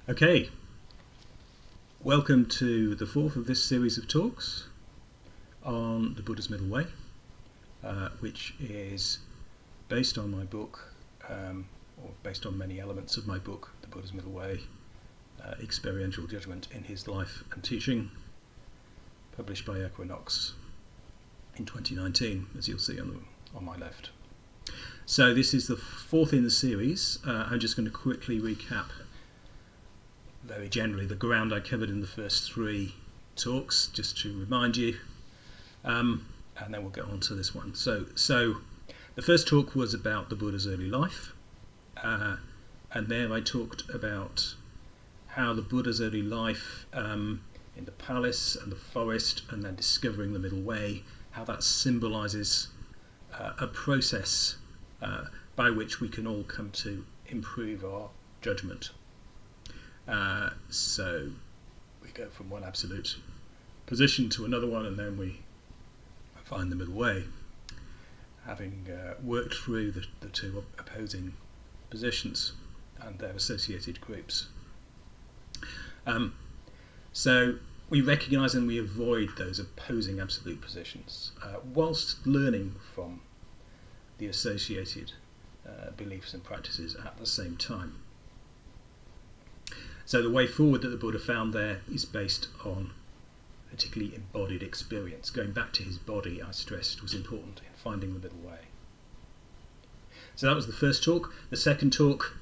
Okay, welcome to the fourth of this series of talks on the Buddha's Middle Way, which is based on my book, or based on many elements of my book, The Buddha's Middle Way, Experiential Judgment in His Life and Teaching, published by Equinox in 2019, as you'll see on my left. So this is the fourth in the series. I'm just going to quickly recap very generally the ground I covered in the first three talks, just to remind you, and then we'll get on to this one. So the first talk was about the Buddha's early life, and there I talked about how the Buddha's early life in the palace and the forest, and then discovering the middle way, how that symbolises a process by which we can all come to improve our judgment. So we go from one absolute position to another one, and then we find the middle way, having worked through the two opposing positions and their associated groups. So we recognise and we avoid those opposing absolute positions whilst learning from the associated beliefs and practices at the same time. So the way forward that the Buddha found there is based on particularly embodied experience. Going back to his body, I stressed, was important in finding the middle way. So that was the first talk. The second talk,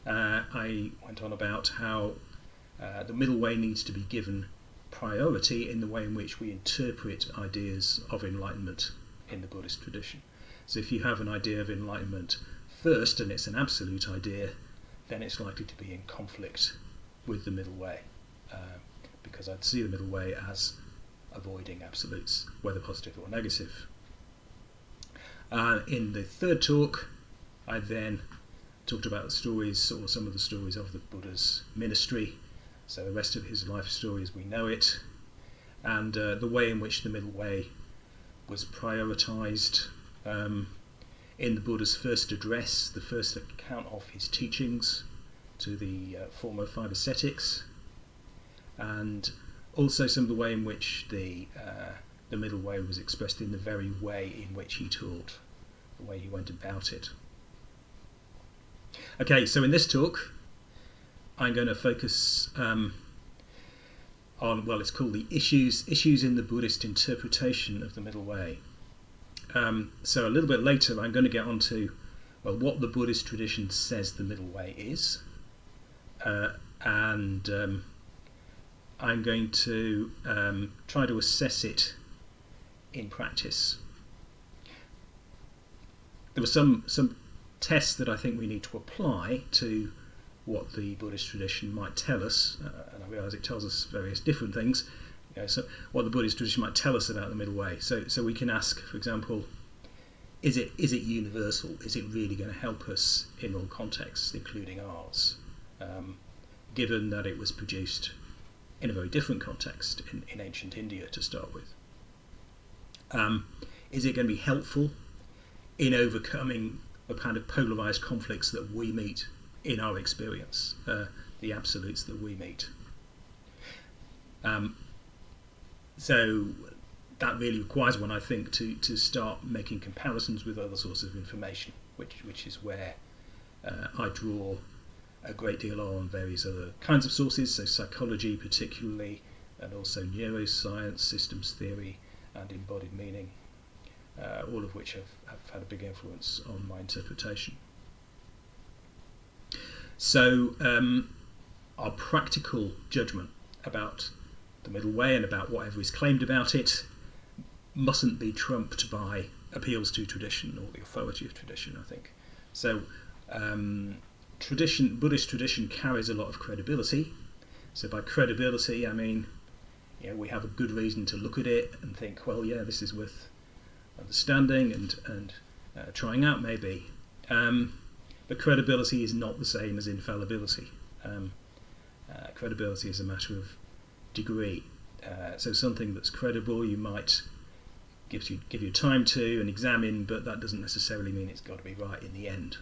I went on about how the middle way needs to be given priority in the way in which we interpret ideas of enlightenment in the Buddhist tradition. So if you have an idea of enlightenment first, and it's an absolute idea, then it's likely to be in conflict with the middle way, because I'd see the middle way as avoiding absolutes, whether positive or negative. In the third talk, I then talked about the stories, or some of the stories of the Buddha's ministry, so the rest of his life story as we know it, and the way in which the middle way was prioritised in the Buddha's first address, the first account of his teachings to the former five ascetics, and also some of the way in which the middle way was expressed in the very way in which he taught, the way he went about it. Okay, so in this talk I'm going to focus on, well, it's called the issues in the Buddhist interpretation of the middle way. So a little bit later I'm going to get on to, well, what the Buddhist tradition says the middle way is, and I'm going to try to assess it in practice. There were some tests that I think we need to apply to what the Buddhist tradition might tell us, and I realise it tells us various different things. So what the Buddhist tradition might tell us about the middle way. So we can ask, for example, is it universal? Is it really going to help us in all contexts, including ours? Given that it was produced in a very different context in ancient India to start with. Is it going to be helpful in overcoming the kind of polarised conflicts that we meet in our experience, the absolutes that we meet? So that really requires one, I think, to start making comparisons with other sources of information, which is where I draw a great deal on various other kinds of sources, so psychology particularly, and also neuroscience, systems theory, and embodied meaning, all of which have had a big influence on my interpretation. So our practical judgment about the middle way and about whatever is claimed about it mustn't be trumped by appeals to tradition or the authority of tradition, I think. So Buddhist tradition carries a lot of credibility. So by credibility I mean, we have a good reason to look at it and think, well, yeah, this is worth understanding and trying out maybe. But credibility is not the same as infallibility. Credibility is a matter of degree. So something that's credible you might give you time to and examine, but that doesn't necessarily mean it's got to be right in the end.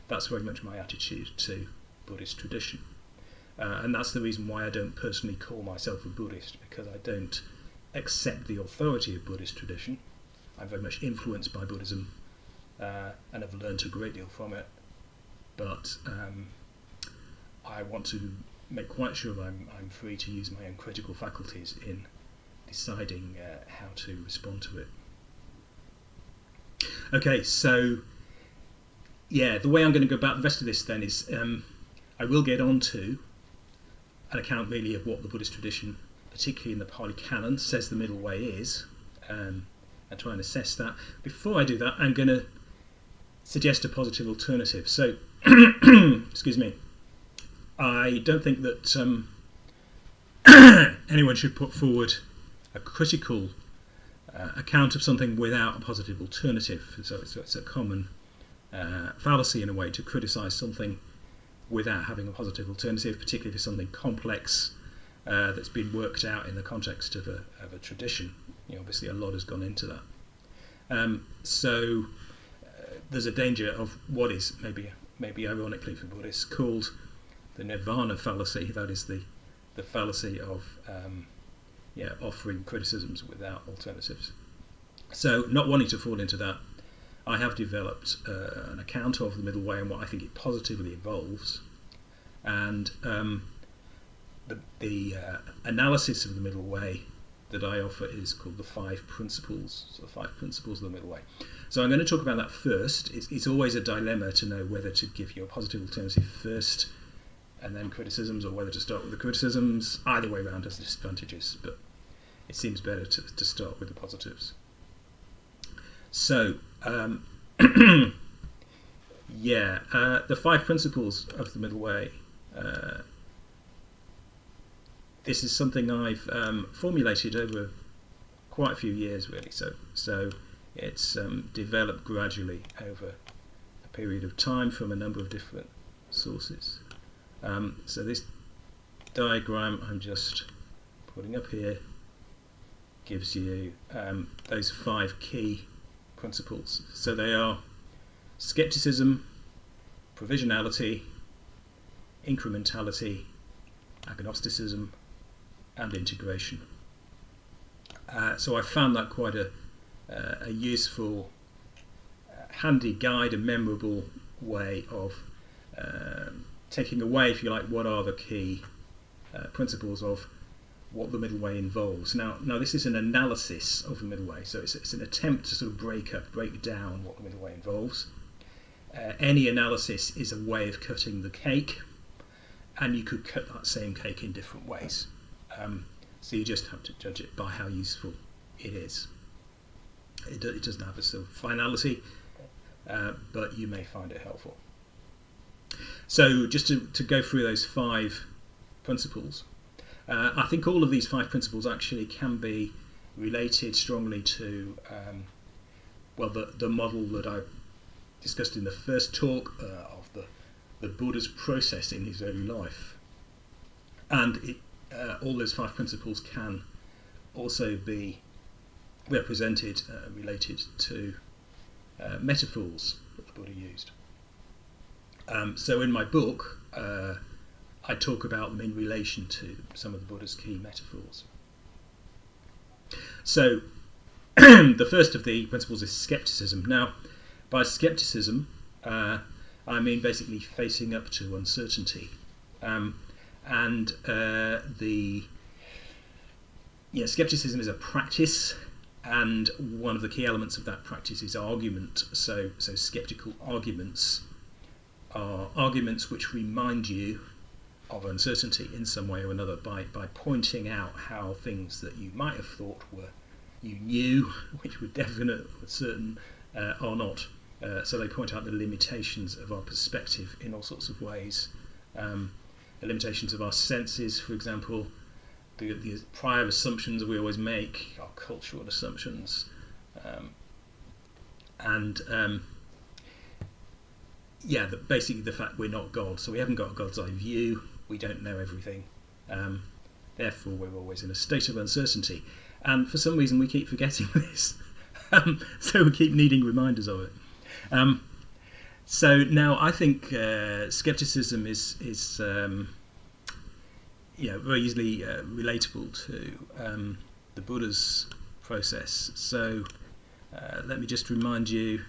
That's very much my attitude to Buddhist tradition. and that's the reason why I don't personally call myself a Buddhist, because I don't accept the authority of Buddhist tradition. I'm very much influenced by Buddhism, and have learned a great deal from it, but I want to make quite sure that I'm free to use my own critical faculties in deciding how to respond to it. Okay, so yeah, the way I'm going to go about the rest of this then is I will get on to an account really of what the Buddhist tradition, particularly in the Pali Canon, says the middle way is, and try and assess that. Before I do that, I'm going to suggest a positive alternative. So, excuse me, I don't think that anyone should put forward a critical account of something without a positive alternative. So it's a common fallacy in a way to criticise something without having a positive alternative, particularly for something complex that's been worked out in the context of a tradition. Obviously a lot has gone into that. So there's a danger of what is maybe ironically for Buddhists called the Nirvana Fallacy. That is the fallacy of offering criticisms without alternatives. So not wanting to fall into that, I have developed an account of the middle way and what I think it positively involves, and the analysis of the middle way that I offer is called the 5 principles, so the 5 principles of the middle way. So I'm going to talk about that first. It's always a dilemma to know whether to give you a positive alternative first and then criticisms, or whether to start with the criticisms. Either way around has disadvantages, but it seems better to start with the positives. So, the 5 principles of the middle way. This is something I've formulated over quite a few years, really. So it's developed gradually over a period of time from a number of different sources. So this diagram I'm just putting up here gives you those 5 key principles. So they are skepticism, provisionality, incrementality, agnosticism, and integration. So I found that quite a useful, handy guide, a memorable way of taking away, if you like, what are the key principles of what the middle way involves. Now this is an analysis of the middle way, so it's an attempt to sort of break down what the middle way involves. Any analysis is a way of cutting the cake, and you could cut that same cake in different ways. So you just have to judge it by how useful it is. It doesn't have a sort of finality, but you may find it helpful. So just to go through those 5 principles, I think all of these 5 principles actually can be related strongly to the model that I discussed in the first talk of the Buddha's process in his early life. And all those 5 principles can also be represented, related to metaphors that the Buddha used. So in my book, I talk about them in relation to some of the Buddha's key metaphors. So the first of the principles is skepticism. Now, by skepticism, I mean basically facing up to uncertainty. Skepticism is a practice, and one of the key elements of that practice is argument. So skeptical arguments are arguments which remind you of uncertainty in some way or another by pointing out how things that you might have thought you knew, which were definite or certain, are not. So they point out the limitations of our perspective in all sorts of ways. The limitations of our senses, for example, the prior assumptions we always make, our cultural assumptions, basically the fact we're not God, so we haven't got a God's eye view, we don't know everything, therefore we're always in a state of uncertainty, and for some reason we keep forgetting this, so we keep needing reminders of it. So now I think skepticism is very easily relatable to the Buddha's process. So let me just remind you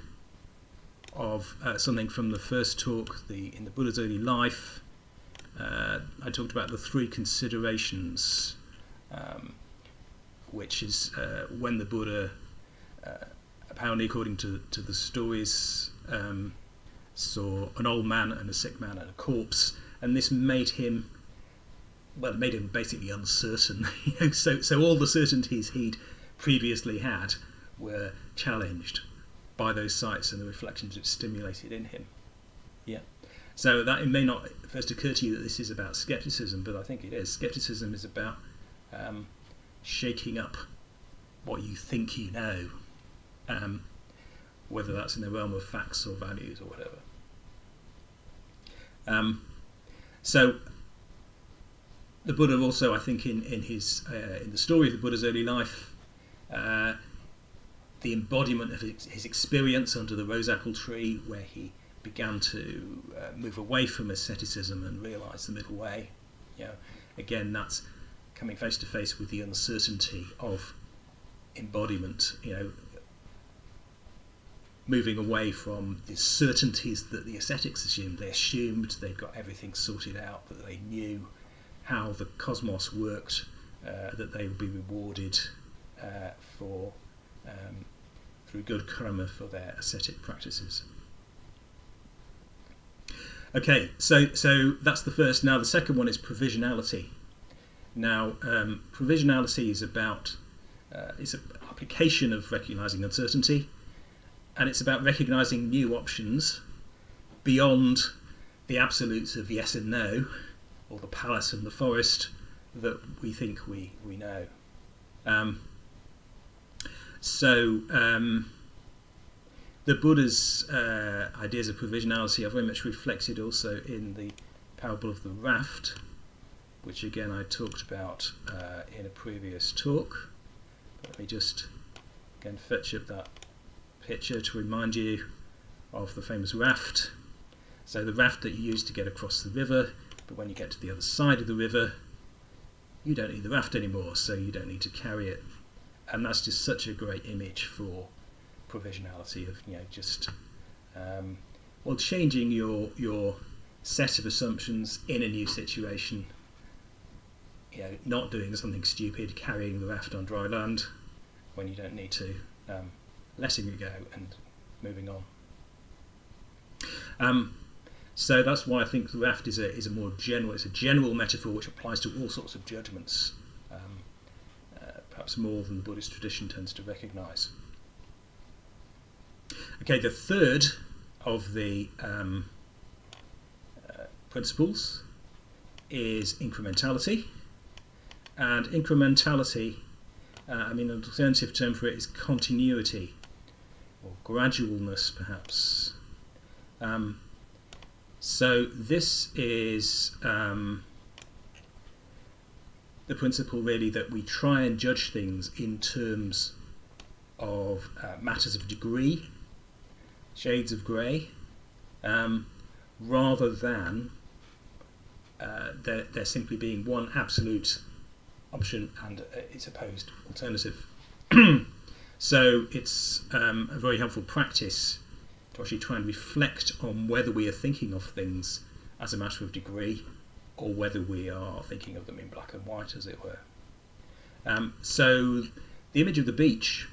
of something from the first talk, in the Buddha's early life. I talked about the three considerations, which is when the Buddha, apparently according to the stories, saw an old man and a sick man and a corpse, and this made him basically uncertain. So all the certainties he'd previously had were challenged by those sights and the reflections it stimulated in him. Yeah. So that it may not first occur to you that this is about skepticism, but I think it is. Skepticism is about shaking up what you think you know, whether that's in the realm of facts or values or whatever. So the Buddha also, I think, in the story of the Buddha's early life, the embodiment of his experience under the rose apple tree, where he began to move away from asceticism and realise the middle way. Again, that's coming face to face with the uncertainty of embodiment. Moving away from the certainties that the ascetics assumed. They assumed they'd got everything sorted out, that they knew how the cosmos worked, that they would be rewarded through good karma for their ascetic practices. Okay, so that's the first. Now the second one is provisionality. Now provisionality is about it's an application of recognising uncertainty, and it's about recognising new options beyond the absolutes of yes and no, or the palace and the forest that we think we know. The Buddha's ideas of provisionality are very much reflected also in the parable of the raft, which again I talked about in a previous talk. Let me just again fetch up that picture to remind you of the famous raft. So the raft that you use to get across the river, but when you get to the other side of the river, you don't need the raft anymore, so you don't need to carry it. And that's just such a great image for provisionality of changing your set of assumptions in a new situation. Not doing something stupid, carrying the raft on dry land when you don't need to, letting it go and moving on. So that's why I think the raft is a more general. It's a general metaphor which applies to all sorts of judgments, perhaps more than the Buddhist tradition tends to recognise. Okay, the third of the principles is incrementality, and incrementality, an alternative term for it is continuity, or gradualness perhaps. So this is the principle really that we try and judge things in terms of matters of degree, shades of grey, rather than there simply being one absolute option and its opposed alternative. So it's a very helpful practice to actually try and reflect on whether we are thinking of things as a matter of degree or whether we are thinking of them in black and white, as it were. So the image of the beach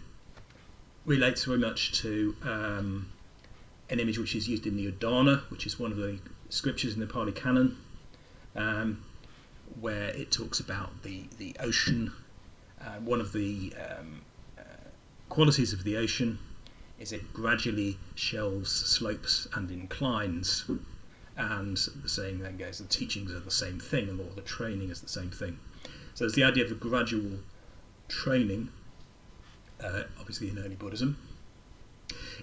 relates very much to an image which is used in the Udana, which is one of the scriptures in the Pali Canon, where it talks about the ocean. One of the qualities of the ocean is it gradually shelves, slopes and inclines, and the saying then goes, the teachings are the same thing, and all the training is the same thing. So there's the idea of a gradual training, obviously in early Buddhism.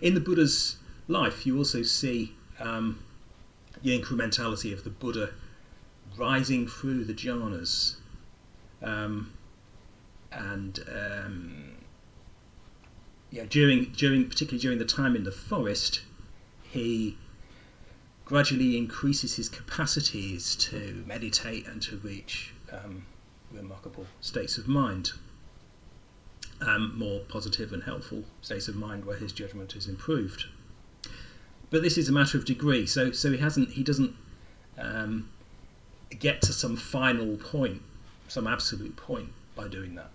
In the Buddha's life, you also see the incrementality of the Buddha rising through the jhanas, particularly during the time in the forest, he gradually increases his capacities to meditate and to reach remarkable states of mind, more positive and helpful states of mind where his judgment is improved. But this is a matter of degree, so he doesn't get to some final point, some absolute point by doing that.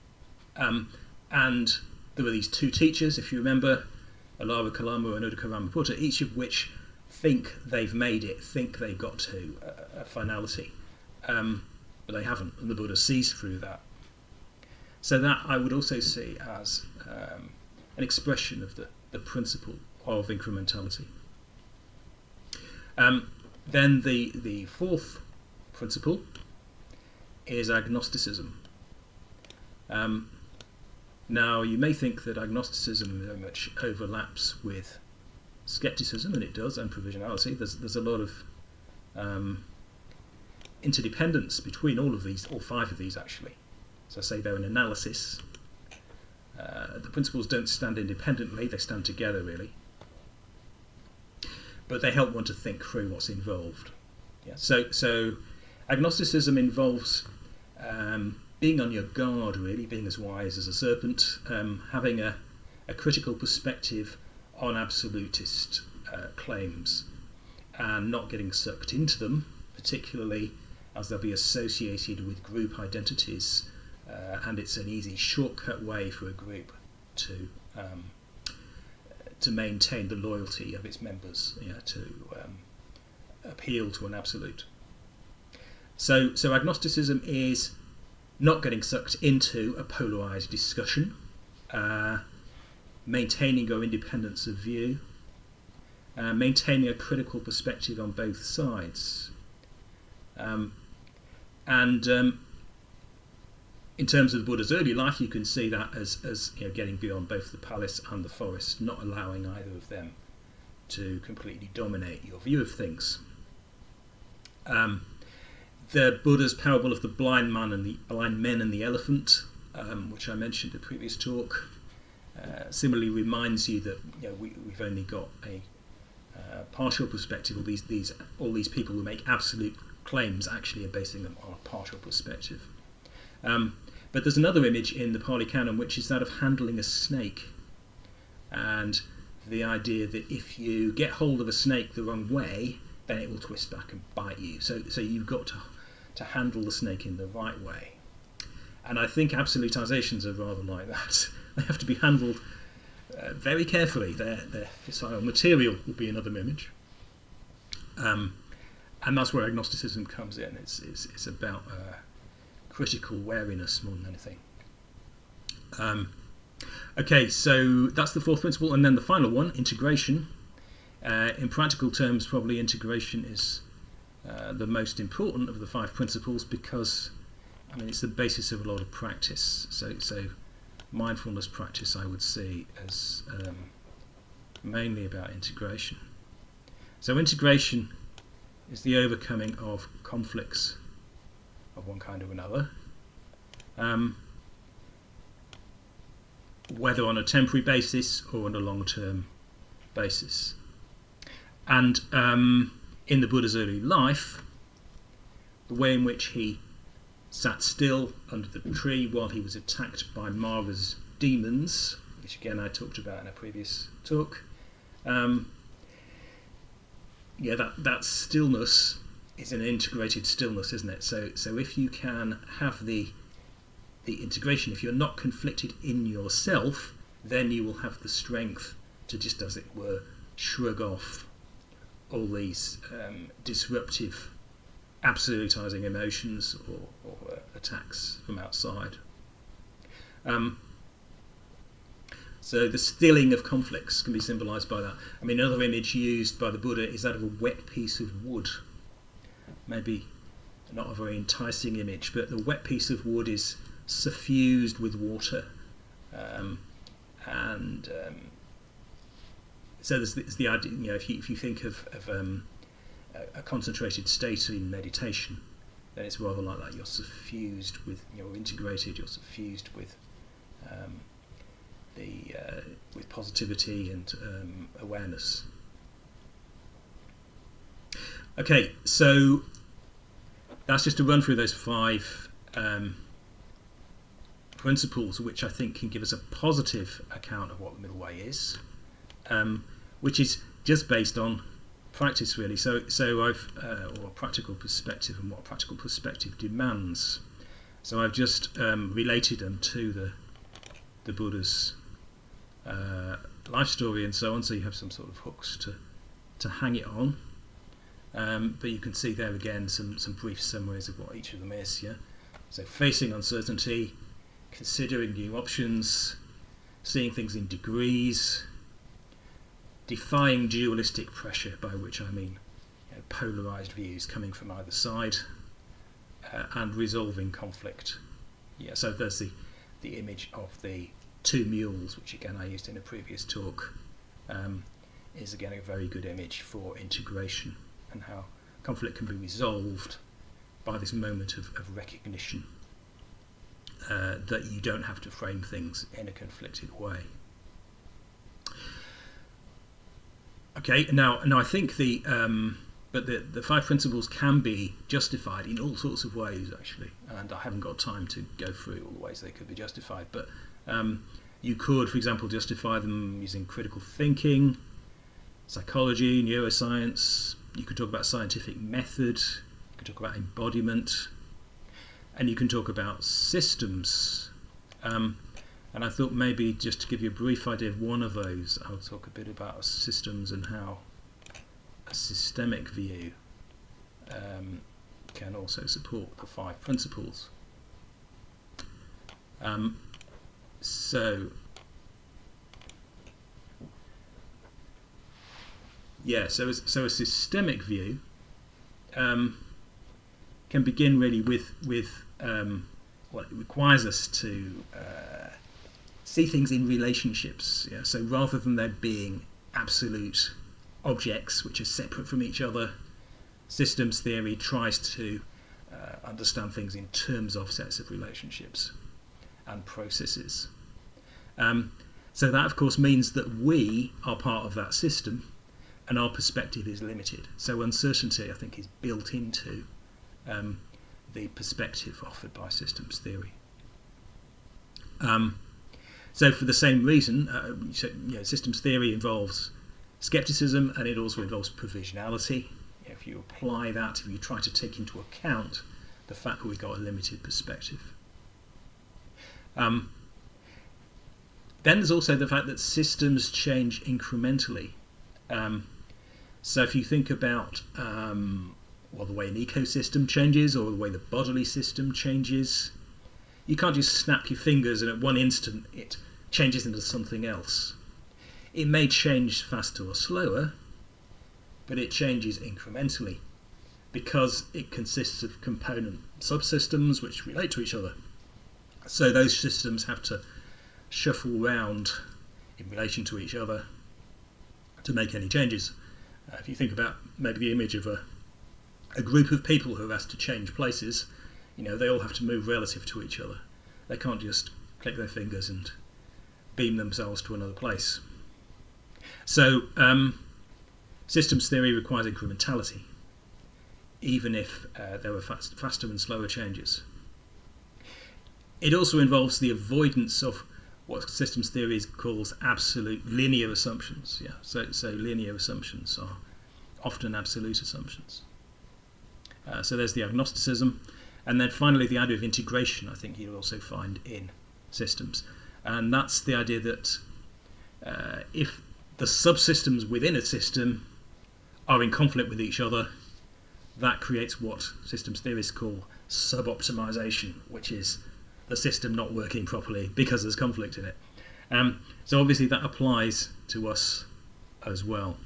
And there were these two teachers, if you remember, Alara Kalama and Uddaka Ramaputta, each of which think they've made it, think they got to a finality, but they haven't, and the Buddha sees through that. So that I would also see as an expression of the principle of incrementality. Then the fourth principle is agnosticism. Now, you may think that agnosticism very much overlaps with skepticism, and it does, and provisionality. There's a lot of interdependence between all five of these actually. So I say they're an analysis. The principles don't stand independently, they stand together really. But they help one to think through what's involved. Yeah. So agnosticism involves being on your guard really, being as wise as a serpent, having a critical perspective on absolutist claims and not getting sucked into them, particularly as they'll be associated with group identities, and it's an easy shortcut way for a group to maintain the loyalty of its members, to appeal to an absolute. So agnosticism is not getting sucked into a polarised discussion, maintaining your independence of view, maintaining a critical perspective on both sides. And in terms of the Buddha's early life, you can see that as getting beyond both the palace and the forest, not allowing either of them to completely dominate your view of things. The Buddha's parable of the blind men and the elephant, which I mentioned in the previous talk, similarly reminds you that we've only got a partial perspective. All these people who make absolute claims actually are basing them on a partial perspective. But there's another image in the Pali Canon, which is that of handling a snake, and the idea that if you get hold of a snake the wrong way, then it will twist back and bite you. So you've got to handle the snake in the right way. And I think absolutizations are rather like that. They have to be handled very carefully. Their fissile material will be another image. And that's where agnosticism comes in. It's about critical wariness more than anything. Okay, so that's the fourth principle. And then the final one, integration. In practical terms, probably integration is the most important of the five principles, because it's the basis of a lot of practice. So mindfulness practice I would see as mainly about integration. So integration is the overcoming of conflicts of one kind or another, whether on a temporary basis or on a long-term basis. And in the Buddha's early life, the way in which he sat still under the tree while he was attacked by Mara's demons, which again I talked about in a previous talk, that stillness is an integrated stillness, isn't it? So if you can have the integration, if you're not conflicted in yourself, then you will have the strength to just, as it were, shrug off all these disruptive, absolutizing emotions or attacks from outside. So the stilling of conflicts can be symbolized by that. Another image used by the Buddha is that of a wet piece of wood. Maybe not a very enticing image, but the wet piece of wood is suffused with water. So there's the idea, if you think of a concentrated state in meditation, then it's rather like that. You're suffused with, integrated. You're suffused with with positivity and awareness. Okay, so that's just to run through those five principles which I think can give us a positive account of what the middle way is, which is just based on practice, really. So I've or practical perspective and what practical perspective demands. So I've just related them to the Buddha's life story and so on. So you have some sort of hooks to hang it on. But you can see there again some brief summaries of what each of them is. Yeah. So facing uncertainty, considering new options, seeing things in degrees, defying dualistic pressure, by which I mean polarized views coming from either side, and resolving conflict. Yeah, so there's the image of the two mules, which again I used in a previous talk, is again a very good image for integration and how conflict can be resolved by this moment of recognition that you don't have to frame things in a conflicted way. Okay, now I think the five principles can be justified in all sorts of ways, actually, and I haven't got time to go through all the ways they could be justified, but you could, for example, justify them using critical thinking, psychology, neuroscience. You could talk about scientific method, you could talk about embodiment, and you can talk about systems. And I thought maybe just to give you a brief idea of one of those, I'll talk a bit about systems and how a systemic view can also support the five principles. So a systemic view can begin really with what it requires us to see things in relationships. Yeah? So rather than there being absolute objects which are separate from each other, systems theory tries to understand things in terms of sets of relationships and processes. So that of course means that we are part of that system and our perspective is limited. So uncertainty, I think, is built into the perspective offered by systems theory. So for the same reason, systems theory involves skepticism and it also involves provisionality. If you apply that, if you try to take into account the fact that we've got a limited perspective. Then there's also the fact that systems change incrementally. So if you think about the way an ecosystem changes or the way the bodily system changes, you can't just snap your fingers and at one instant it changes into something else. It may change faster or slower, but it changes incrementally because it consists of component subsystems which relate to each other. So those systems have to shuffle around in relation to each other to make any changes. If you think about maybe the image of a group of people who are asked to change places, they all have to move relative to each other. They can't just click their fingers and beam themselves to another place. So systems theory requires incrementality, even if there are faster and slower changes. It also involves the avoidance of what systems theory calls absolute linear assumptions. Yeah, so linear assumptions are often absolute assumptions. So there's the agnosticism. And then finally, the idea of integration, I think you'll also find in systems. And that's the idea that if the subsystems within a system are in conflict with each other, that creates what systems theorists call sub-optimization, which is the system not working properly because there's conflict in it. So obviously that applies to us as well.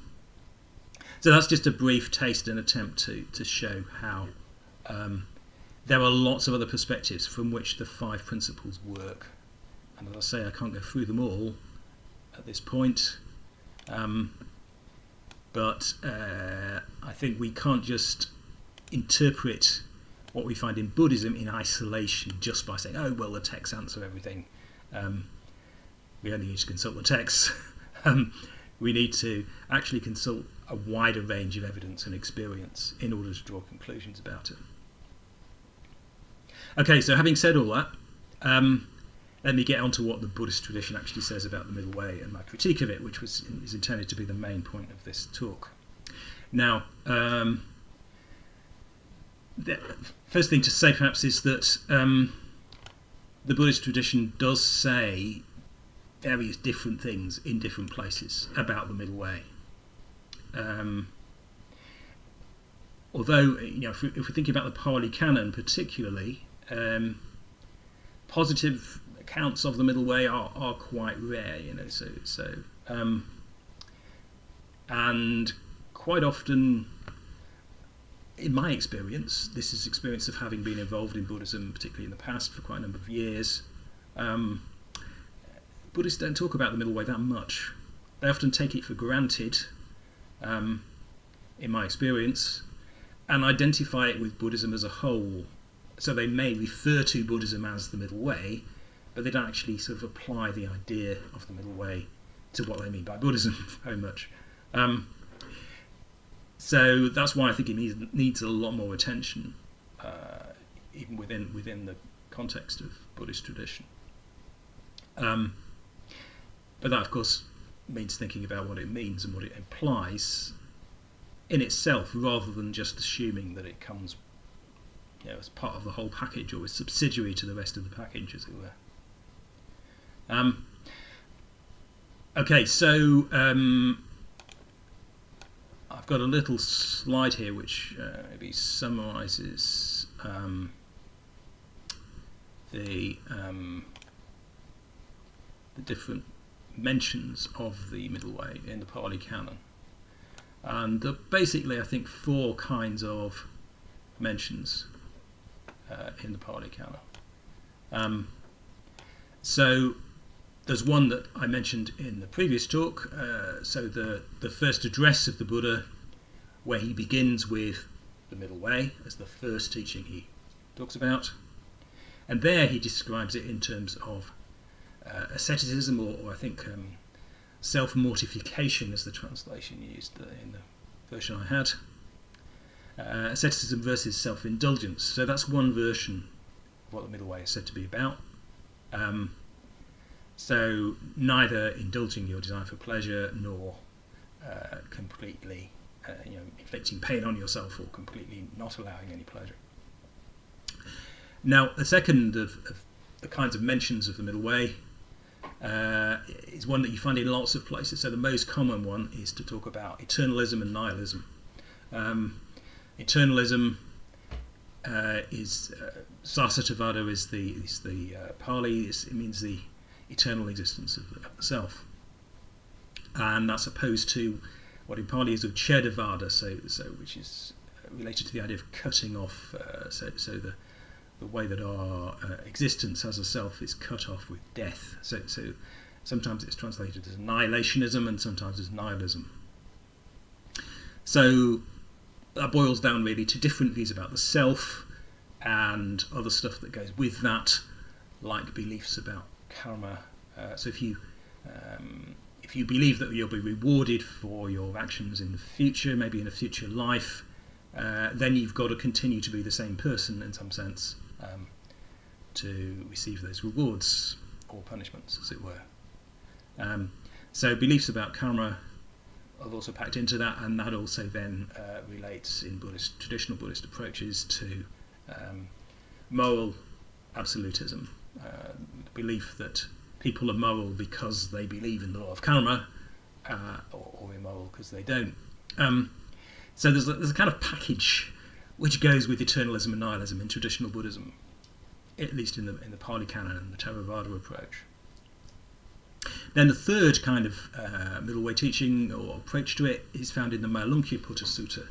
So that's just a brief taste and attempt to show how there are lots of other perspectives from which the five principles work. And as I say, I can't go through them all at this point. But I think we can't just interpret what we find in Buddhism in isolation just by saying, oh, well, the texts answer everything. We only need to consult the texts. We need to actually consult a wider range of evidence and experience in order to draw conclusions about it. Okay, so having said all that, let me get on to what the Buddhist tradition actually says about the middle way and my critique of it, which is intended to be the main point of this talk. Now, the first thing to say perhaps is that the Buddhist tradition does say various different things in different places about the middle way. Although, if we're thinking about the Pali Canon particularly, positive accounts of the middle way are quite rare, and quite often, in my experience, this is experience of having been involved in Buddhism, particularly in the past for quite a number of years, Buddhists don't talk about the middle way that much. They often take it for granted, in my experience, and identify it with Buddhism as a whole. So they may refer to Buddhism as the middle way, but they don't actually sort of apply the idea of the middle way to what they mean by Buddhism very much. So that's why I think it needs a lot more attention, even within the context of Buddhist tradition. But that, of course, means thinking about what it means and what it implies in itself, rather than just assuming that it comes, as part of the whole package or is subsidiary to the rest of the package, as it were. Okay, so I've got a little slide here which maybe summarises the different mentions of the middle way in the Pali Canon. And basically, I think 4 kinds of mentions in the Pali Canon. So there's one that I mentioned in the previous talk, so the first address of the Buddha, where he begins with the middle way as the first teaching he talks about. And there he describes it in terms of asceticism, or I think self-mortification is the translation used in the version I had. Asceticism versus self-indulgence. So that's one version of what the middle way is said to be about. So neither indulging your desire for pleasure nor completely inflicting pain on yourself, or completely not allowing any pleasure. Now, the second of the kinds of mentions of the middle way is one that you find in lots of places. So the most common one is to talk about eternalism and nihilism. Eternalism is Sarasvatavada is the Pali. It means the eternal existence of the self, and that's opposed to what in Pali is Uchedavada, so which is related to the idea of cutting off. So the way that our existence as a self is cut off with death. So sometimes it's translated as annihilationism and sometimes as nihilism. So that boils down really to different views about the self and other stuff that goes with that, like beliefs about karma. So if you believe that you'll be rewarded for your actions in the future, maybe in a future life, then you've got to continue to be the same person in some sense to receive those rewards or punishments, as it were. So beliefs about karma are also packed into that, and that also then relates in traditional Buddhist approaches to moral absolutism, the belief that people are moral because they believe in the law of karma, or immoral because they don't. So there's a kind of package which goes with eternalism and nihilism in traditional Buddhism, at least in the Pali Canon and the Theravada approach. Then the third kind of middle way teaching or approach to it is found in the Malunkyaputta Sutta,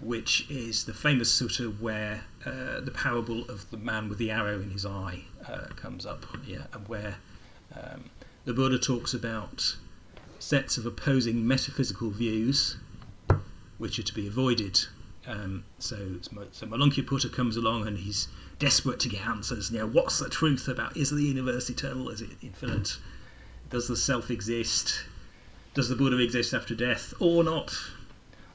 which is the famous sutta where the parable of the man with the arrow in his eye comes up, and where the Buddha talks about sets of opposing metaphysical views which are to be avoided. So Malunkyaputta comes along and he's desperate to get answers. What's the truth about, is the universe eternal? Is it infinite? Does the self exist? Does the Buddha exist after death, or not?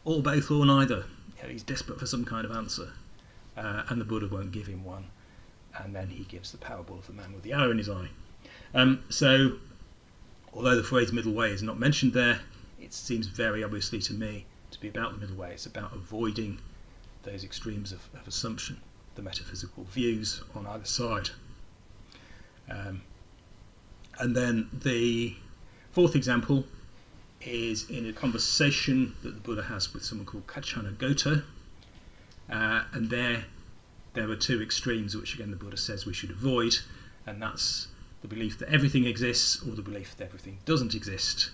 Or both, or neither? He's desperate for some kind of answer. and the Buddha won't give him one, and then he gives the parable of the man with the arrow in his eye. So, although the phrase middle way is not mentioned there, it seems very obviously to me to be about the middle way. It's about avoiding those extremes of assumption, the metaphysical views on either side. And then the fourth example is in a conversation that the Buddha has with someone called Kachanagota, and there are two extremes which again the Buddha says we should avoid, and that's the belief that everything exists or the belief that everything doesn't exist.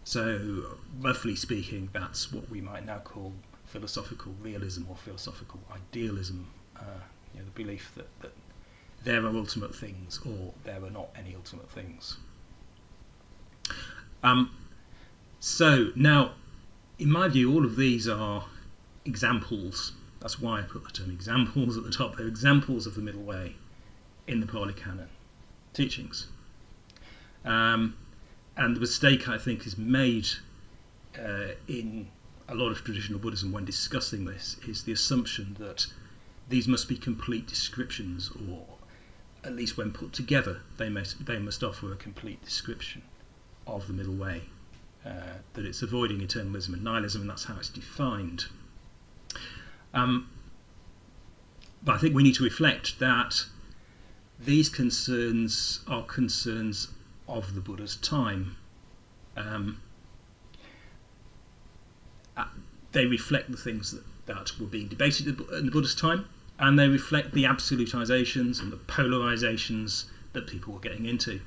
So roughly speaking, that's what we might now call philosophical realism or philosophical idealism, the belief that there are ultimate things or there are not any ultimate things. So now, in my view, all of these are examples. That's why I put the term examples at the top. They're examples of the middle way in the Pali Canon teachings. And the mistake I think is made in a lot of traditional Buddhism when discussing this is the assumption that these must be complete descriptions, or at least when put together they must offer a complete description of the middle way, that it's avoiding eternalism and nihilism, and that's how it's defined. But I think we need to reflect that these concerns are concerns of the Buddha's time. They reflect the things that were being debated in the Buddha's time, and they reflect the absolutizations and the polarizations that people were getting into.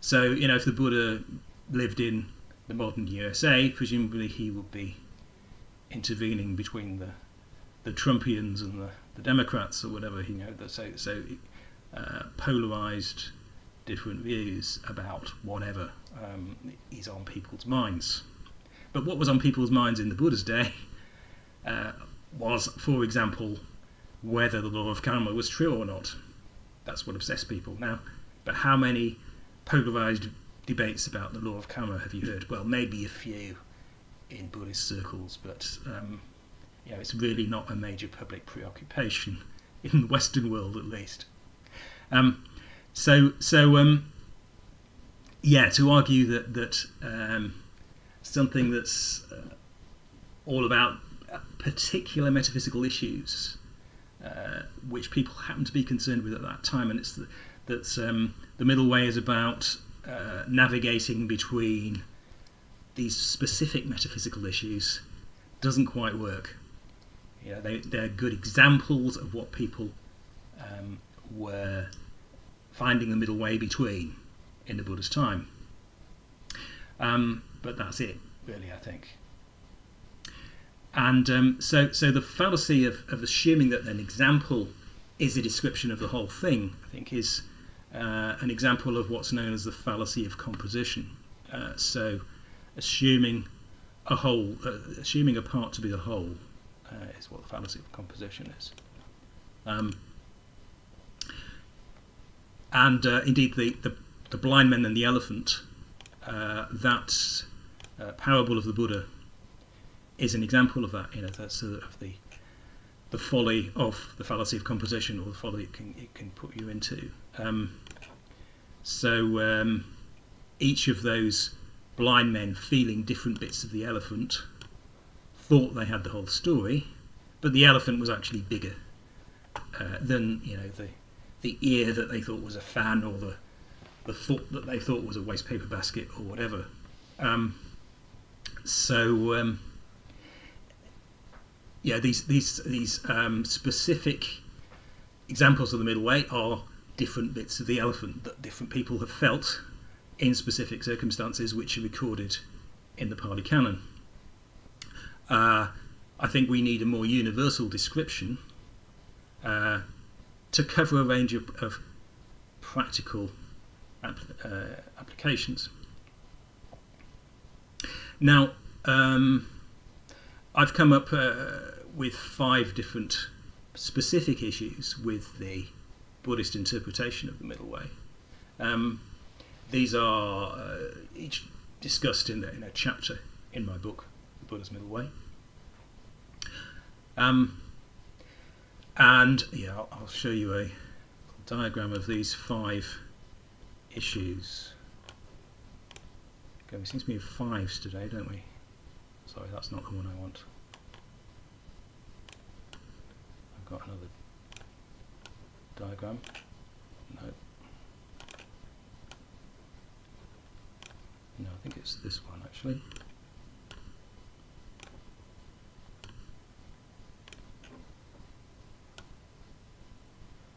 So, if the Buddha lived in the modern USA, presumably he would be intervening between the Trumpians and the Democrats or whatever, so polarized different views about whatever is on people's minds. But what was on people's minds in the Buddha's day was, for example, whether the law of karma was true or not. That's what obsessed people now. But how many polarized debates about the law of karma have you heard? Well, maybe a few in Buddhist circles, but it's really not a major public preoccupation in the Western world, at least. To argue that something that's all about particular metaphysical issues, which people happen to be concerned with at that time, and it's that the middle way is about navigating between these specific metaphysical issues, doesn't quite work. They're good examples of what people were finding the middle way between in the Buddha's time. But that's it, really, I think. And so the fallacy of assuming that an example is a description of the whole thing, I think, is an example of what's known as the fallacy of composition. So assuming a whole, assuming a part to be the whole, is what the fallacy of composition is. Indeed, the blind man and the elephant, that parable of the Buddha is an example of that. That's of the folly of the fallacy of composition, or the folly it can put you into. Each of those blind men, feeling different bits of the elephant, thought they had the whole story, but the elephant was actually bigger than the ear that they thought was a fan, or the foot that they thought was a waste paper basket, or whatever. These specific examples of the middle way are different bits of the elephant that different people have felt in specific circumstances, which are recorded in the Pali Canon. I think we need a more universal description to cover a range of practical applications. Now, I've come up with 5 different specific issues with the Buddhist interpretation of the middle way. These are each discussed in a chapter in my book, The Buddha's Middle Way. And yeah, I'll show you a diagram of these 5 issues. Okay, we seem to be in 5s today, don't we? Sorry, that's not the one I want. I've got another diagram. No. No, I think it's this one actually.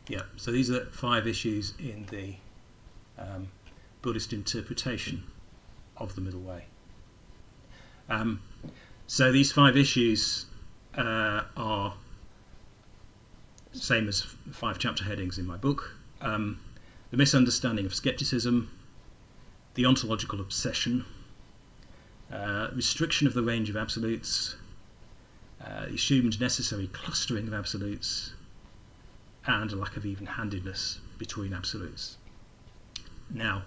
Yeah, so these are 5 issues in the Buddhist interpretation of the Middle Way. So these 5 issues are same as 5 chapter headings in my book. The Misunderstanding of Skepticism, the Ontological Obsession, Restriction of the Range of Absolutes, the Assumed Necessary Clustering of Absolutes, and a lack of even-handedness between absolutes. Now,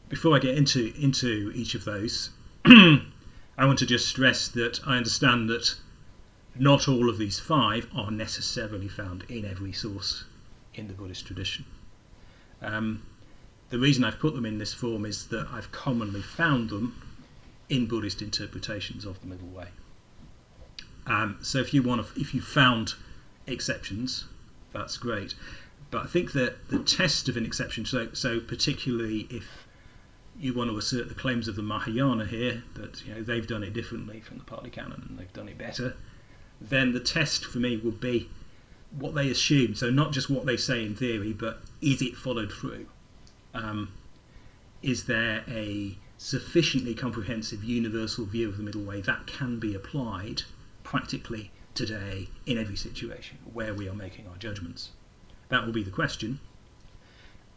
before I get into each of those, I want to just stress that I understand that not all of these 5 are necessarily found in every source in the Buddhist tradition. The reason I've put them in this form is that I've commonly found them in Buddhist interpretations of the Middle Way. So if you found exceptions, that's great. But I think that the test of an exception, so particularly if you want to assert the claims of the Mahayana here, that they've done it differently from the Pali Canon and they've done it better, then the test for me would be what they assume. So not just what they say in theory, but is it followed through? Is there a sufficiently comprehensive universal view of the Middle Way that can be applied practically today in every situation where we are making our judgments? That will be the question.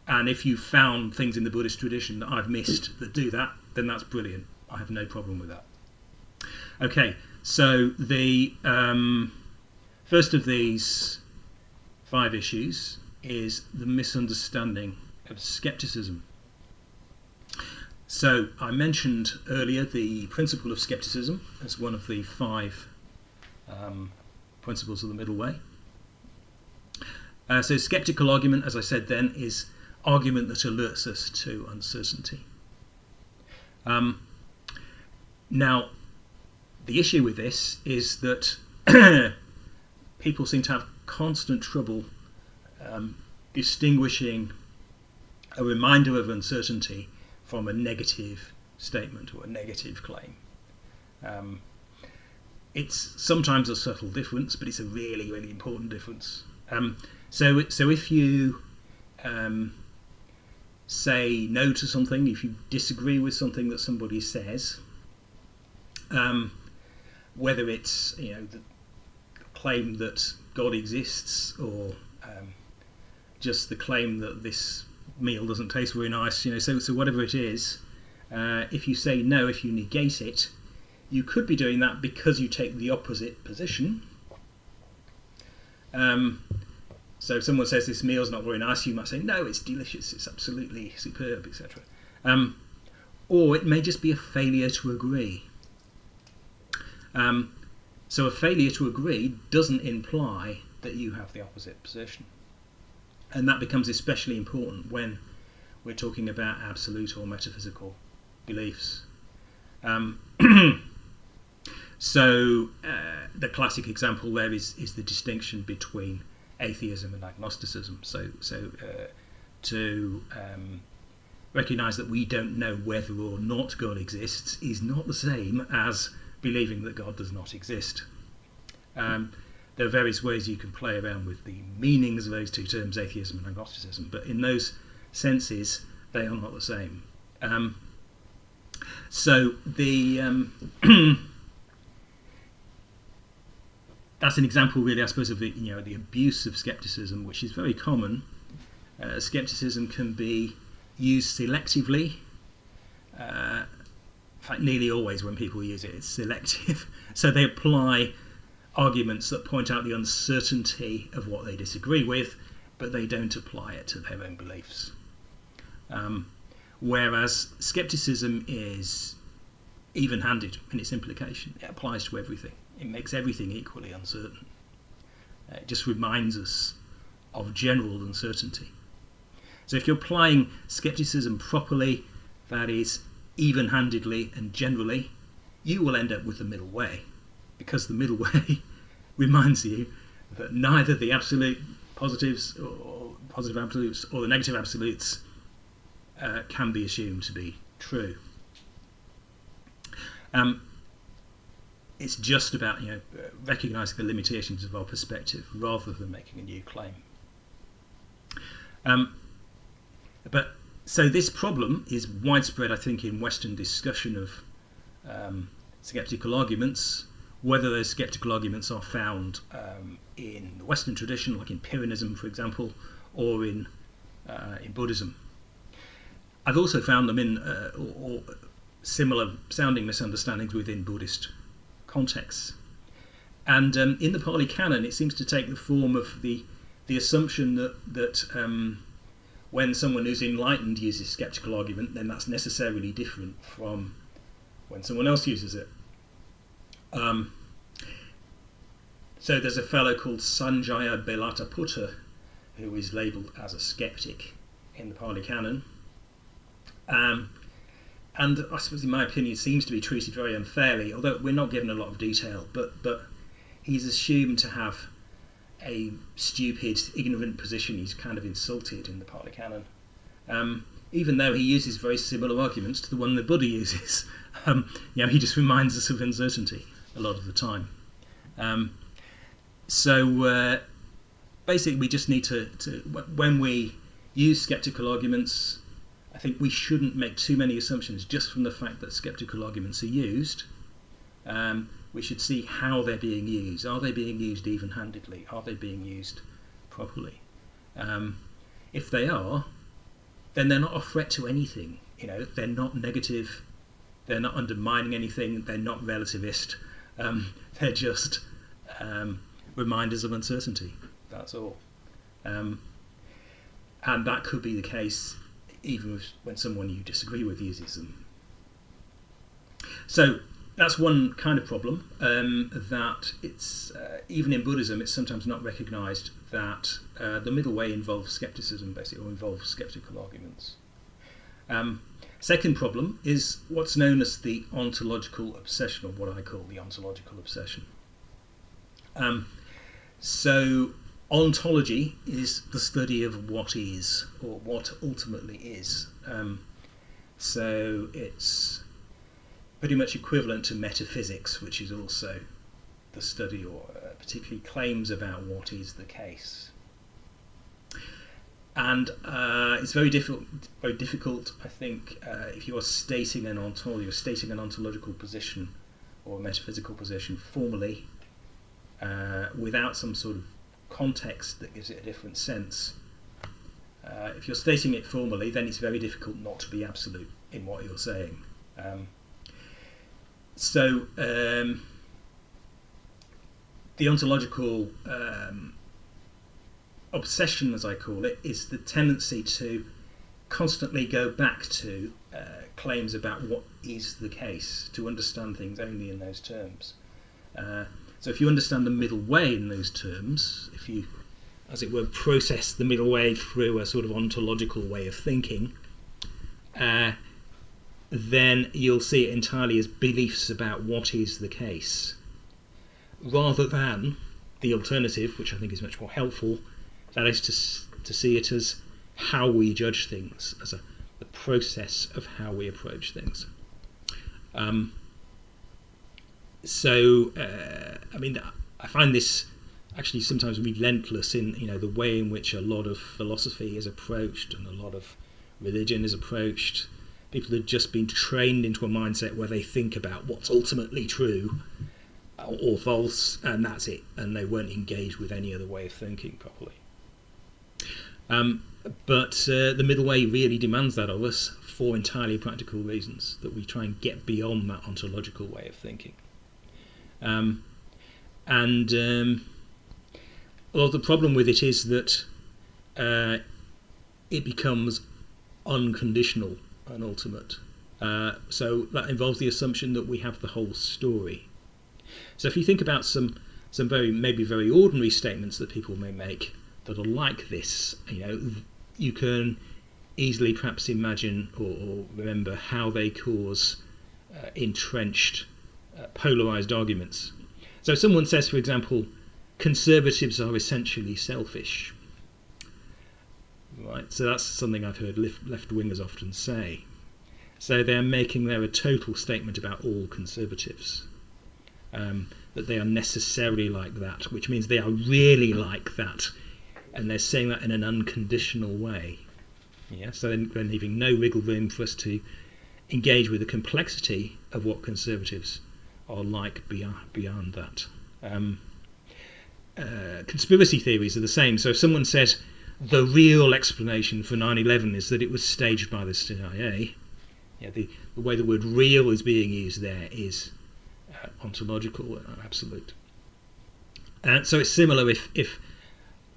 And if you found things in the Buddhist tradition that I've missed that do that, then that's brilliant. I have no problem with that. Okay, so the first of these 5 issues is the misunderstanding of skepticism. So I mentioned earlier the Principle of Skepticism as one of the 5 principles of the Middle Way. So skeptical argument, as I said then, is argument that alerts us to uncertainty. Now, the issue with this is that people seem to have constant trouble distinguishing a reminder of uncertainty from a negative statement or a negative claim. It's sometimes a subtle difference, but it's a really, really important difference. So if you say no to something, if you disagree with something that somebody says, whether it's the claim that God exists or just the claim that this meal doesn't taste very nice, so whatever it is, if you say no, if you negate it, you could be doing that because you take the opposite position. So if someone says this meal's not very nice, you might say, no, it's delicious, it's absolutely superb, etc. Or it may just be a failure to agree. So a failure to agree doesn't imply that you have the opposite position. And that becomes especially important when we're talking about absolute or metaphysical beliefs. So the classic example there is the distinction between atheism and agnosticism. So to recognise that we don't know whether or not God exists is not the same as believing that God does not exist. There are various ways you can play around with the meanings of those two terms, atheism and agnosticism, but in those senses they are not the same. So the that's an example, really, I suppose, of the abuse of skepticism, which is very common. Skepticism can be used selectively. In fact, nearly always when people use it, it's selective. So they apply arguments that point out the uncertainty of what they disagree with, but they don't apply it to their own beliefs. Whereas skepticism is even-handed in its implication. It applies to everything. It makes everything equally uncertain. It just reminds us of general uncertainty. So if you're applying skepticism properly, that is, even-handedly and generally, you will end up with the middle way, because the middle way reminds you that neither the absolute positives or positive absolutes or the negative absolutes can be assumed to be true. It's just about recognizing the limitations of our perspective rather than making a new claim. So this problem is widespread, I think, in Western discussion of skeptical arguments. Whether those skeptical arguments are found in the Western tradition, like in Pyrrhonism, for example, or in Buddhism. I've also found them in or similar sounding misunderstandings within Buddhist contexts. And in the Pali Canon, it seems to take the form of the assumption that when someone who's enlightened uses skeptical argument, then that's necessarily different from when someone else uses it. So there's a fellow called Sanjaya Belataputta who is labelled as a skeptic in the Pali Canon. And I suppose, in my opinion, seems to be treated very unfairly, although we're not given a lot of detail, but he's assumed to have a stupid, ignorant position. He's kind of insulted in the Pali Canon, even though he uses very similar arguments to the one that Buddha uses. He just reminds us of uncertainty a lot of the time. So basically, we just need to when we use skeptical arguments, I think we shouldn't make too many assumptions just from the fact that skeptical arguments are used. We should see how they're being used. Are they being used even-handedly? Are they being used properly? If they are, then they're not a threat to anything. They're not negative. They're not undermining anything. They're not relativist. They're just reminders of uncertainty. That's all. And that could be the case even when someone you disagree with uses them. So that's one kind of problem, that it's even in Buddhism it's sometimes not recognised that the middle way involves skepticism, basically, or involves skeptical arguments. Second problem is what's known as the ontological obsession, or what I call the ontological obsession. So ontology is the study of what is, or what ultimately is. So it's pretty much equivalent to metaphysics, which is also the study, or particularly claims about what is the case. And it's very difficult, I think, if you are stating an ontology, or stating an ontological position or a metaphysical position formally, without some sort of context that gives it a different sense. If you're stating it formally, then it's very difficult not to be absolute in what you're saying. So the ontological obsession, as I call it, is the tendency to constantly go back to claims about what is the case, to understand things only in those terms. So if you understand the middle way in those terms, if you, as it were, process the middle way through a sort of ontological way of thinking, then you'll see it entirely as beliefs about what is the case, rather than the alternative, which I think is much more helpful, that is to see it as how we judge things, as the process of how we approach things. I find this actually sometimes relentless in the way in which a lot of philosophy is approached and a lot of religion is approached. People have just been trained into a mindset where they think about what's ultimately true or false, and that's it, and they won't engage with any other way of thinking properly. But the middle way really demands that of us for entirely practical reasons, that we try and get beyond that ontological way of thinking. Well, the problem with it is that it becomes unconditional and ultimate. So that involves the assumption that we have the whole story. So if you think about some some maybe very ordinary statements that people may make that are like this. You can easily perhaps imagine or remember how they cause entrenched, polarized arguments. So someone says, for example, conservatives are essentially selfish. Right, so that's something I've heard left-wingers often say. So they're making there a total statement about all conservatives, that they are necessarily like that, which means they are really like that, and they're saying that in an unconditional way. Yeah, so they're leaving no wiggle room for us to engage with the complexity of what conservatives are like beyond that. Conspiracy theories are the same. So if someone says the real explanation for 9/11 is that it was staged by the CIA, the way the word real is being used there is ontological and absolute. So it's similar if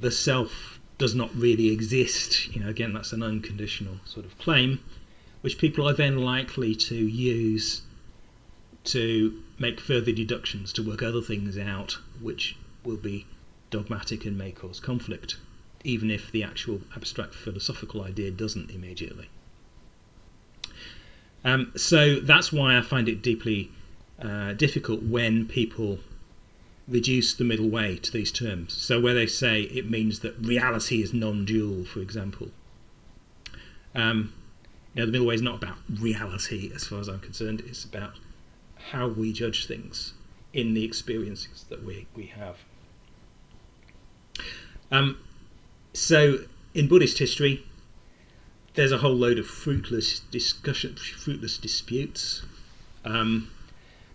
the self does not really exist. Again, that's an unconditional sort of claim, which people are then likely to use to make further deductions to work other things out, which will be dogmatic and may cause conflict, even if the actual abstract philosophical idea doesn't immediately. So that's why I find it deeply difficult when people reduce the middle way to these terms. So where they say it means that reality is non-dual, for example. The middle way is not about reality as far as I'm concerned. It's about how we judge things in the experiences that we have. So in Buddhist history, there's a whole load of fruitless disputes.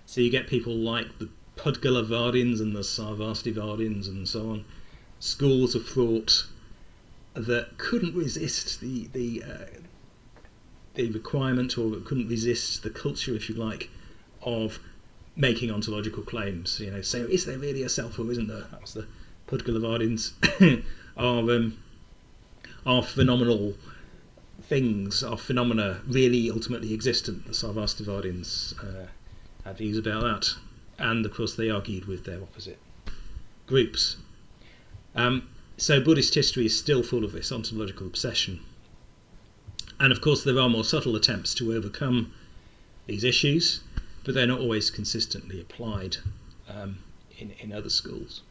So you get people like the Pudgalavardins and the Sarvastivardins and so on, schools of thought that couldn't resist the requirement, or couldn't resist the culture, if you like, of making ontological claims. So is there really a self or isn't there? That was the Pudgalavardins. Are phenomenal things, are phenomena really ultimately existent? The Sarvastivardins had views about that, and of course they argued with their opposite groups. So Buddhist history is still full of this ontological obsession, and of course there are more subtle attempts to overcome these issues, but they're not always consistently applied in other schools.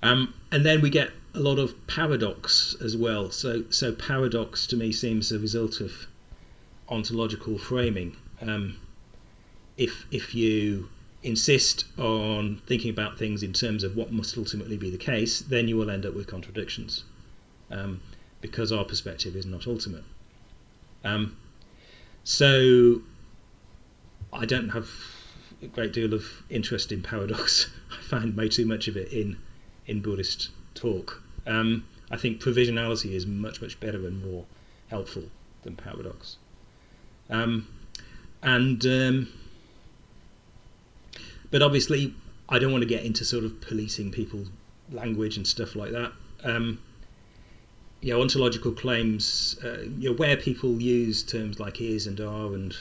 And then we get a lot of paradox as well. So paradox to me seems a result of ontological framing. If you insist on thinking about things in terms of what must ultimately be the case, then you will end up with contradictions, because our perspective is not ultimate. So I don't have a great deal of interest in paradox. I find way too much of it in Buddhist talk. I think provisionality is much, much better and more helpful than paradox. But obviously I don't want to get into sort of policing people's language and stuff like that. Ontological claims, where people use terms like is and are and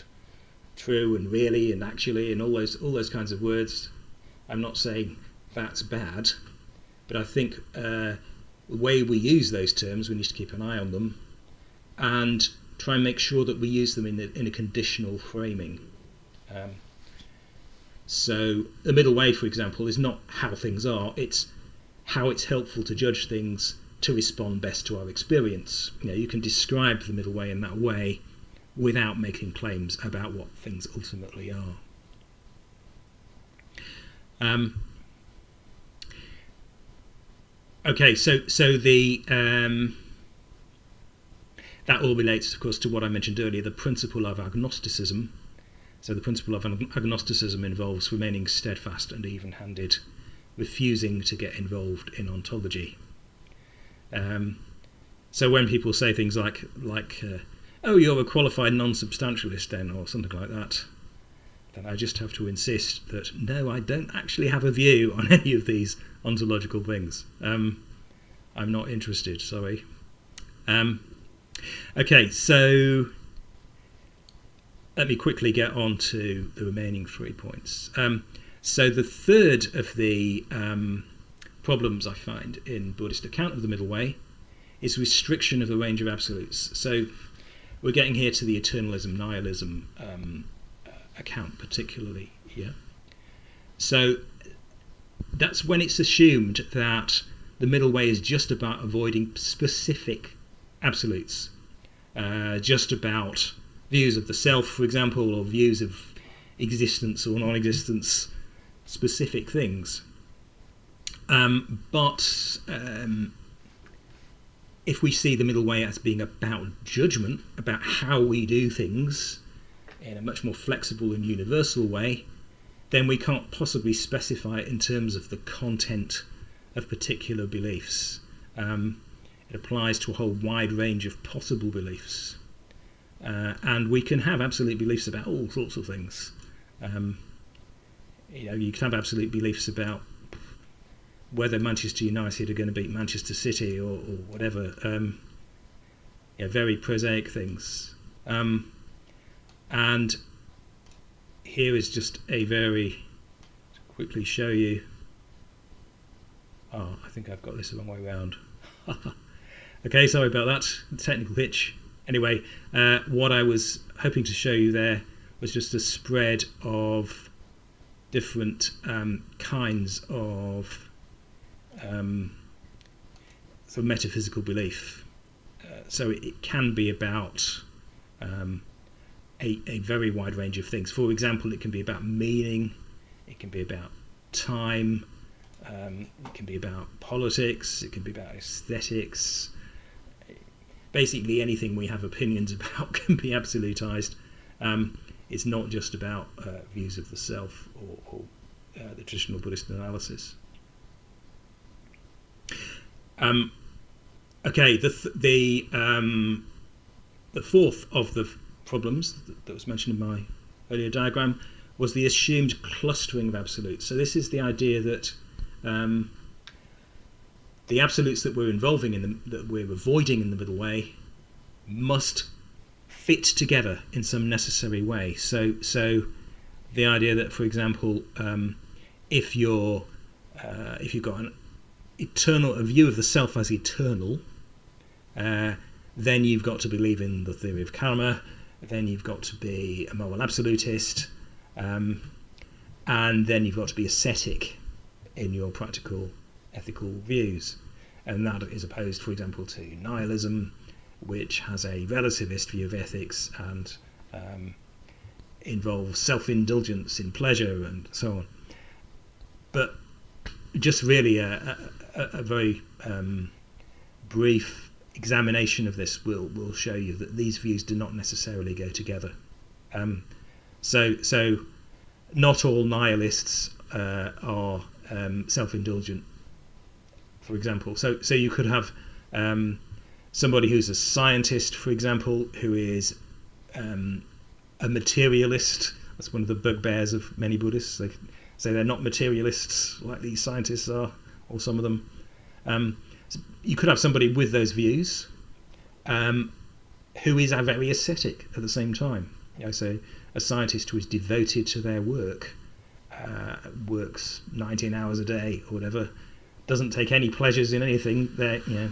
true and really and actually and all those kinds of words, I'm not saying that's bad, but I think the way we use those terms, we need to keep an eye on them and try and make sure that we use them in a conditional framing. So the middle way, for example, is not how things are, it's how it's helpful to judge things to respond best to our experience. You can describe the middle way in that way without making claims about what things ultimately are. Okay, so the that all relates, of course, to what I mentioned earlier, the principle of agnosticism. So the principle of agnosticism involves remaining steadfast and even-handed, refusing to get involved in ontology. So when people say things like oh, you're a qualified non-substantialist then, or something like that, then I just have to insist that no, I don't actually have a view on any of these ontological things. I'm not interested, sorry. Okay, so let me quickly get on to the remaining 3 points. So the third of the problems I find in Buddhist account of the middle way is restriction of the range of absolutes. So we're getting here to the eternalism, nihilism account particularly here. So that's when it's assumed that the middle way is just about avoiding specific absolutes, just about views of the self, for example, or views of existence or non-existence, specific things. But if we see the middle way as being about judgment, about how we do things in a much more flexible and universal way, then we can't possibly specify it in terms of the content of particular beliefs. It applies to a whole wide range of possible beliefs. And we can have absolute beliefs about all sorts of things. You can have absolute beliefs about whether Manchester United are going to beat Manchester City or whatever. Very prosaic things. And here is just a very, to quickly show you. Oh, I think I've got this the wrong way around. Okay, sorry about that. Technical hitch. Anyway, what I was hoping to show you there was just a spread of different kinds of sort of metaphysical belief. So it can be about a very wide range of things. For example, it can be about meaning, it can be about time, it can be about politics, it can be about aesthetics. Basically anything we have opinions about can be absolutized. It's not just about views of the self or the traditional Buddhist analysis. Okay, the fourth of the problems that was mentioned in my earlier diagram was the assumed clustering of absolutes. So this is the idea that the absolutes that we're that we're avoiding in the middle way must fit together in some necessary way. So the idea that, for example, if you've got a view of the self as eternal, then you've got to believe in the theory of karma, then you've got to be a moral absolutist, and then you've got to be ascetic in your practical ethical views. And that is opposed, for example, to nihilism, which has a relativist view of ethics and involves self-indulgence in pleasure and so on. But just really a very brief examination of this will show you that these views do not necessarily go together. So not all nihilists are self-indulgent, for example. So you could have somebody who's a scientist, for example, who is a materialist. That's one of the bugbears of many Buddhists. They say they're not materialists like these scientists are, or some of them. So you could have somebody with those views who is a very ascetic at the same time. So a scientist who is devoted to their work, works 19 hours a day or whatever, doesn't take any pleasures in anything. They're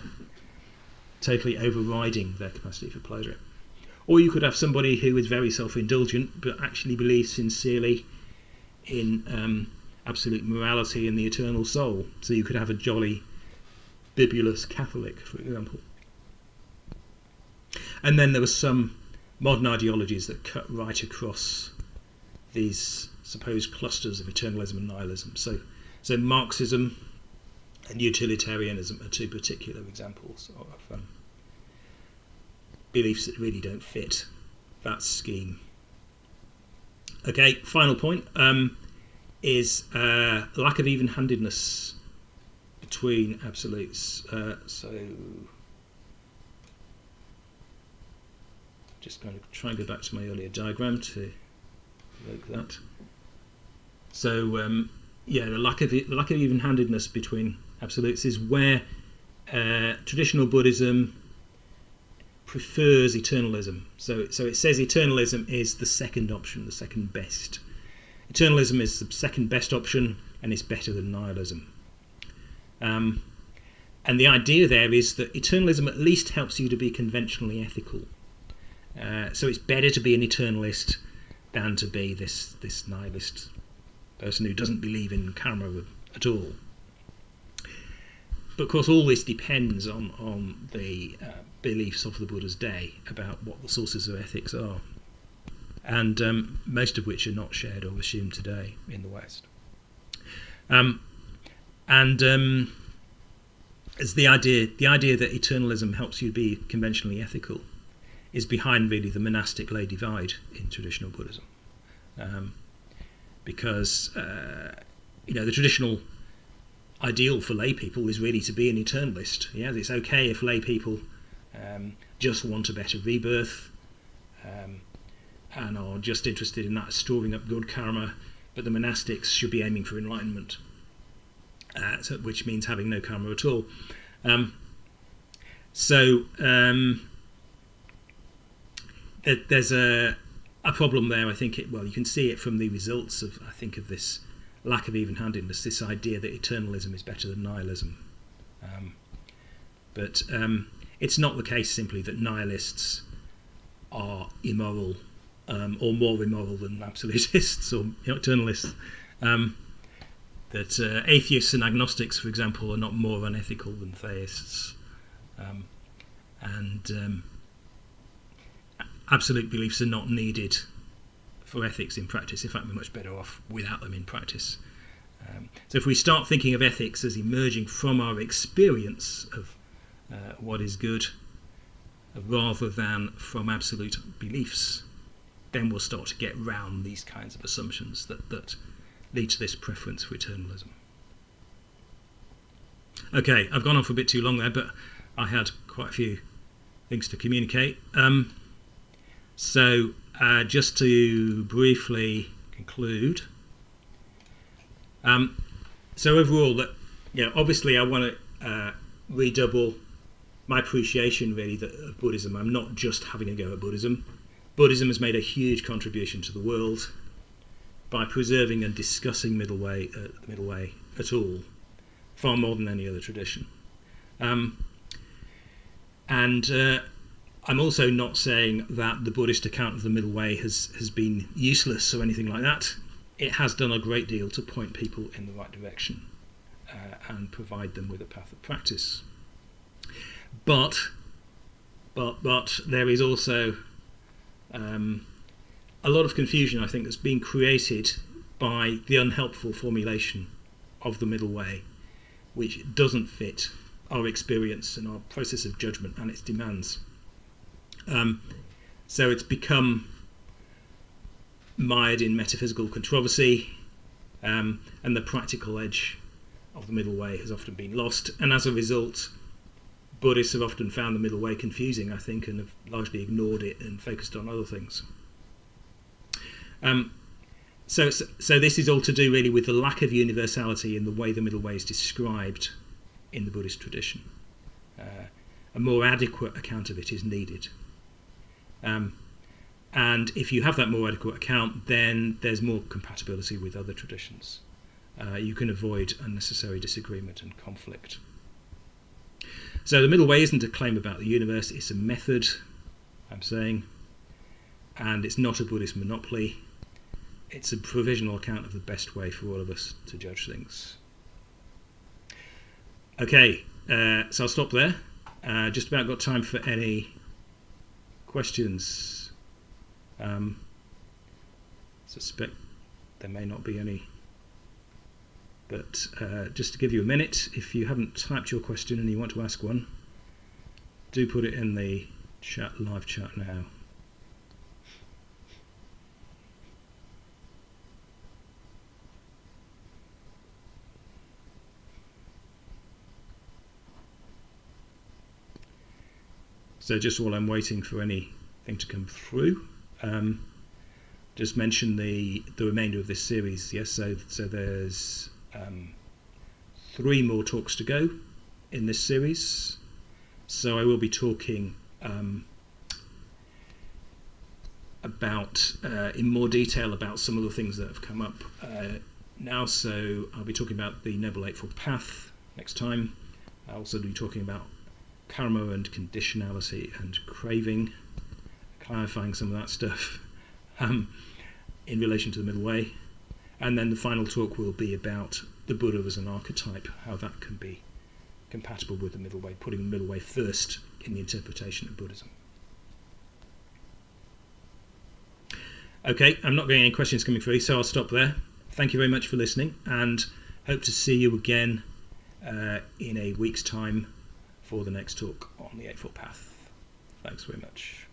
totally overriding their capacity for pleasure. Or you could have somebody who is very self-indulgent but actually believes sincerely in absolute morality and the eternal soul. So you could have a jolly bibulous Catholic, for example. And then there were some modern ideologies that cut right across these supposed clusters of eternalism and nihilism. So Marxism and utilitarianism are two particular examples of beliefs that really don't fit that scheme. Okay, final point is lack of even-handedness between absolutes. So just going to try and go back to my earlier diagram to evoke that. So the lack of even-handedness between absolutes is where traditional Buddhism prefers eternalism. So it says eternalism is the second option, the second best. Eternalism is the second best option, and it's better than nihilism. And the idea there is that eternalism at least helps you to be conventionally ethical. So it's better to be an eternalist than to be this nihilist person who doesn't believe in karma at all. But of course all this depends on the beliefs of the Buddha's day about what the sources of ethics are, and most of which are not shared or assumed today in the West. As the idea that eternalism helps you be conventionally ethical is behind really the monastic lay divide in traditional Buddhism, because the traditional ideal for lay people is really to be an eternalist. Yeah, it's okay if lay people just want a better rebirth and are just interested in that storing up good karma, but the monastics should be aiming for enlightenment, which means having no karma at all. There's a problem there. I think you can see it from the results of this lack of even-handedness, this idea that eternalism is better than nihilism. But it's not the case simply that nihilists are immoral or more immoral than absolutists or eternalists. That atheists and agnostics, for example, are not more unethical than theists. And absolute beliefs are not needed for ethics in practice. In fact, we're much better off without them in practice. So if we start thinking of ethics as emerging from our experience of what is good, rather than from absolute beliefs, then we'll start to get round these kinds of assumptions that lead to this preference for eternalism. Okay, I've gone on for a bit too long there, but I had quite a few things to communicate. So just to briefly conclude, so overall, obviously I want to redouble my appreciation really of Buddhism. I'm not just having a go at Buddhism. Buddhism has made a huge contribution to the world by preserving and discussing the middle way at all, far more than any other tradition. And I'm also not saying that the Buddhist account of the middle way has been useless or anything like that. It has done a great deal to point people in the right direction and provide them with a path of practice. But there is also a lot of confusion, I think, that's been created by the unhelpful formulation of the middle way, which doesn't fit our experience and our process of judgment and its demands. So it's become mired in metaphysical controversy, and the practical edge of the middle way has often been lost, and as a result Buddhists have often found the middle way confusing, I think, and have largely ignored it and focused on other things. So this is all to do really with the lack of universality in the way the middle way is described in the Buddhist tradition. A more adequate account of it is needed. And if you have that more adequate account, then there's more compatibility with other traditions. You can avoid unnecessary disagreement and conflict. So the middle way isn't a claim about the universe, it's a method, I'm saying, and it's not a Buddhist monopoly. It's a provisional account of the best way for all of us to judge things. Okay, so I'll stop there. Just about got time for any questions. Suspect there may not be any. But just to give you a minute, if you haven't typed your question and you want to ask one, do put it in the live chat now. So just while I'm waiting for anything to come through, just mention the remainder of this series. Yes, so there's 3 more talks to go in this series. So I will be talking about in more detail about some of the things that have come up now. So I'll be talking about the Noble Eightfold Path next time. I'll also be talking about karma and conditionality and craving, clarifying some of that stuff in relation to the Middle Way. And then the final talk will be about the Buddha as an archetype, how that can be compatible with the Middle Way, putting the Middle Way first in the interpretation of Buddhism. Okay, I'm not getting any questions coming through, so I'll stop there. Thank you very much for listening, and hope to see you again in a week's time for the next talk on the Eightfold Path. Thanks very much.